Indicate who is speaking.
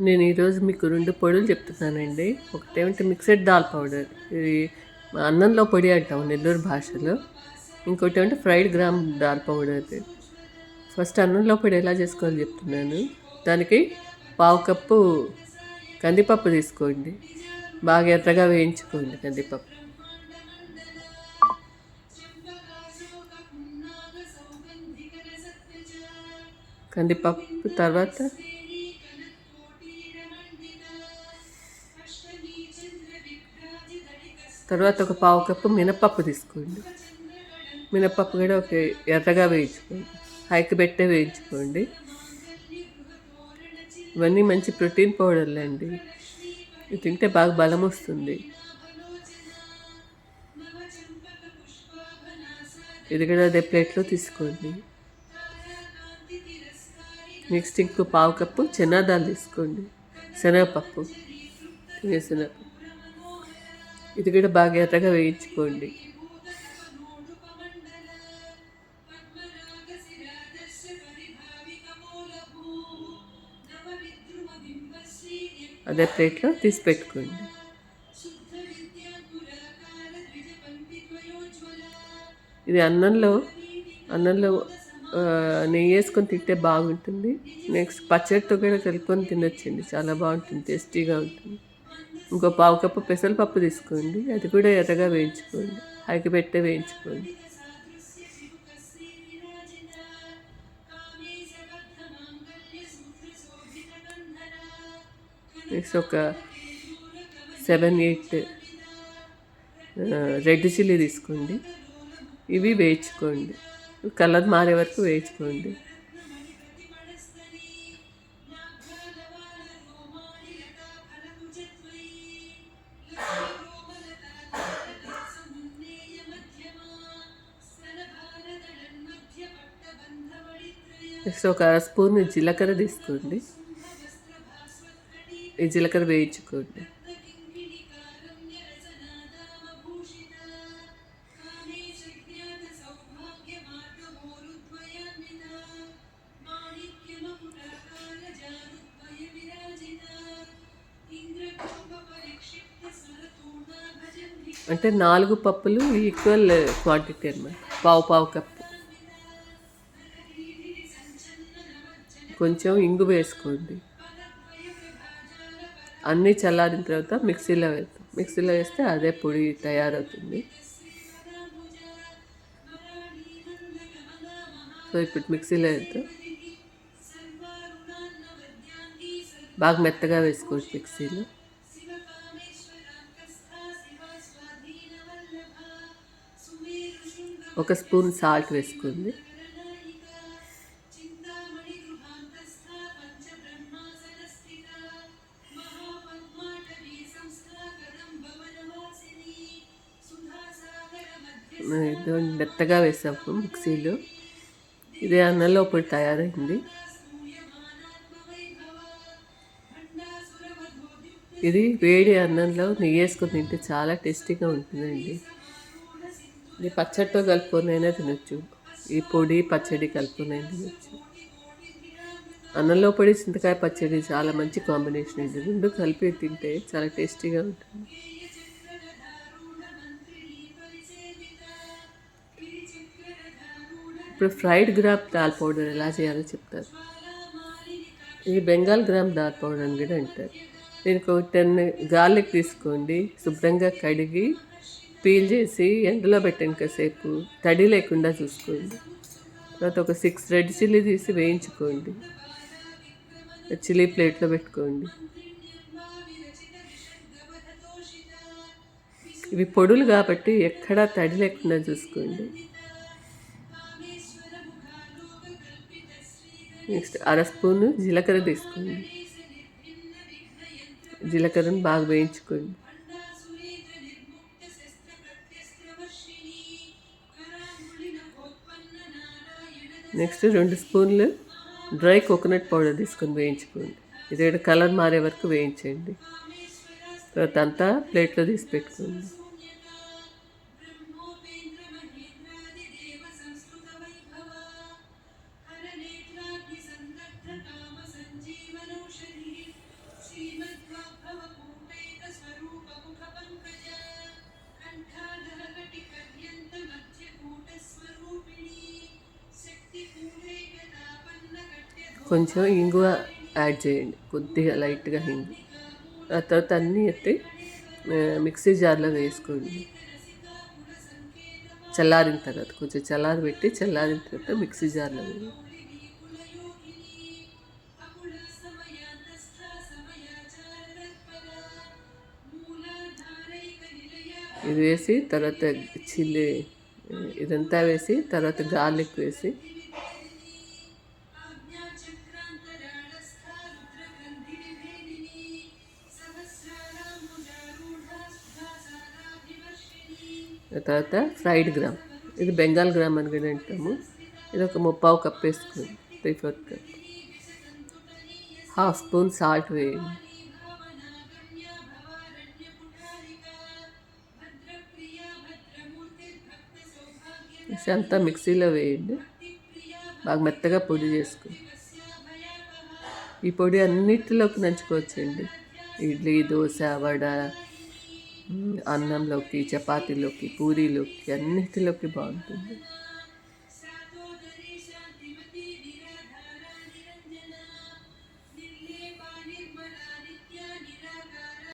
Speaker 1: నేను ఈరోజు మీకు 2 పొడులు చెప్తున్నానండి. ఒకటేమంటే మిక్సెడ్ దాల్ పౌడర్. ఇది అన్నంలో పొడి అంటాం నెల్లూరు భాషలో. ఇంకోటేమంటే fried gram dal powder. First అన్నంలో పొడి ఎలా చేసుకోవాలో చెప్తున్నాను. దానికి పావు కప్పు కందిపప్పు తీసుకోండి. బాగా ఎర్రగా వేయించుకోండి కందిపప్పు. కందిపప్పు తర్వాత ఒక పావు కప్పు మినపప్పు తీసుకోండి. మినపప్పు కూడా ఒక ఎర్రగా వేయించుకోండి. హైకి పెట్టే వేయించుకోండి. ఇవన్నీ మంచి ప్రోటీన్ పౌడర్లు అండి. ఇది తింటే బాగా బలం వస్తుంది. ఇది కూడా అదే ప్లేట్లో తీసుకోండి. నెక్స్ట్ ఇంకో పావు కప్పు చెనాదాలు తీసుకోండి. శనగపప్పు, శనగపప్పు. ఇది కూడా బాగా ఎర్రగా వేయించుకోండి. అదే ప్లేట్లో తీసి పెట్టుకోండి. ఇది అన్నంలో నెయ్యి వేసుకొని తింటే బాగుంటుంది. నెక్స్ట్ పచ్చడితో కూడా కలుపుకొని తినొచ్చండి. చాలా బాగుంటుంది, టేస్టీగా ఉంటుంది. ఇంకో పావు కప్పు పెసరపప్పు తీసుకోండి. అది కూడా ఎర్రగా వేయించుకోండి. హైకి పెట్టే వేయించుకోండి. నెక్స్ట్ ఒక 7-8 రెడ్ చిల్లీ తీసుకోండి. ఇవి వేయించుకోండి. కలర్ మారే వరకు వేయించుకోండి. నెక్స్ట్ ఒక స్పూన్ జీలకర్ర తీసుకోండి. ఈ జీలకర్ర వేయించుకోండి. అంటే 4 పప్పులు ఈక్వల్ క్వాంటిటీ అన్నమాట. పావు కప్పు. కొంచెం ఇంగు వేసుకోండి. అన్నీ చల్లారిన తర్వాత మిక్సీలో వేస్తాం. మిక్సీలో వేస్తే అదే పొడి తయారవుతుంది. సో ఇప్పుడు మిక్సీలో వేద్దాం. బాగా మెత్తగా వేసుకోవచ్చు మిక్సీలో. ఒక స్పూన్ సాల్ట్ వేసుకోండి. మెత్తగా వేసాము మిక్సీలో. ఇదే అన్నంలో పొడి తయారైంది. ఇది వేడి అన్నంలో నెయ్యి వేసుకొని తింటే చాలా టేస్టీగా ఉంటుందండి. ఇది పచ్చడితో కలుపుకొనైనా తినొచ్చు. ఈ పొడి పచ్చడి కలుపుకొనైనా తినొచ్చు. అన్నంలో పొడి చింతకాయ పచ్చడి చాలా మంచి కాంబినేషన్ అండి. రెండు కలిపి తింటే చాలా టేస్టీగా ఉంటుంది. ఇప్పుడు ఫ్రైడ్ గ్రామ్ దాల్ పౌడర్ ఎలా చేయాలో చెప్తారు. ఇది బెంగాల్ గ్రామ్ దాల్ పౌడర్ అని కూడా అంటారు. దీనికి ఒక 10 గార్లిక్ తీసుకోండి. శుభ్రంగా కడిగి పీల్ చేసి ఎండలో పెట్టండి కాసేపు. తడి లేకుండా చూసుకోండి. తర్వాత ఒక 6 రెడ్ చిల్లీ తీసి వేయించుకోండి. చిల్లీ ప్లేట్లో పెట్టుకోండి. ఇవి పొడులు కాబట్టి ఎక్కడా తడి లేకుండా చూసుకోండి. నెక్స్ట్ 1/2 స్పూను జీలకర్ర తీసుకోండి. జీలకర్రను బాగా వేయించుకోండి. నెక్స్ట్ 2 స్పూన్లు డ్రై కోకోనట్ పౌడర్ తీసుకొని వేయించుకోండి. ఇది కలర్ మారే వరకు వేయించండి. తర్వాత అంతా ప్లేట్లో తీసి పెట్టుకోండి. కొంచెం ఇంగువ యాడ్ చేయండి, కొద్దిగా లైట్గా హింగు. ఆ తర్వాత అన్నీ ఎత్తి మిక్సీ జార్లో వేసుకోండి. చల్లారిన తర్వాత కొంచెం చల్లారబెట్టి, చల్లారిన తర్వాత మిక్సీ జార్లో వేయండి. ఇది వేసి తర్వాత చిల్లీ ఇదంతా వేసి తర్వాత గార్లిక్ వేసి తర్వాత ఫ్రైడ్ గ్రామ్, ఇది బెంగాల్ గ్రామ్ అని కూడా అంటాము. ఇది ఒక 3/4 కప్ వేసుకోండి, 3/4 కప్. 1/2 స్పూన్ సాల్ట్ వేయండి. వేసి అంతా మిక్సీలో వేయండి, బాగా మెత్తగా పొడి చేసుకోండి. ఈ పొడి అన్నిటిలోకి నంచుకోవచ్చండి, ఇడ్లీ, దోశ, వడ, అన్నంలోకి, చపాతీలోకి, పూరీలోకి, అన్నిటిలోకి బాగుంటుంది.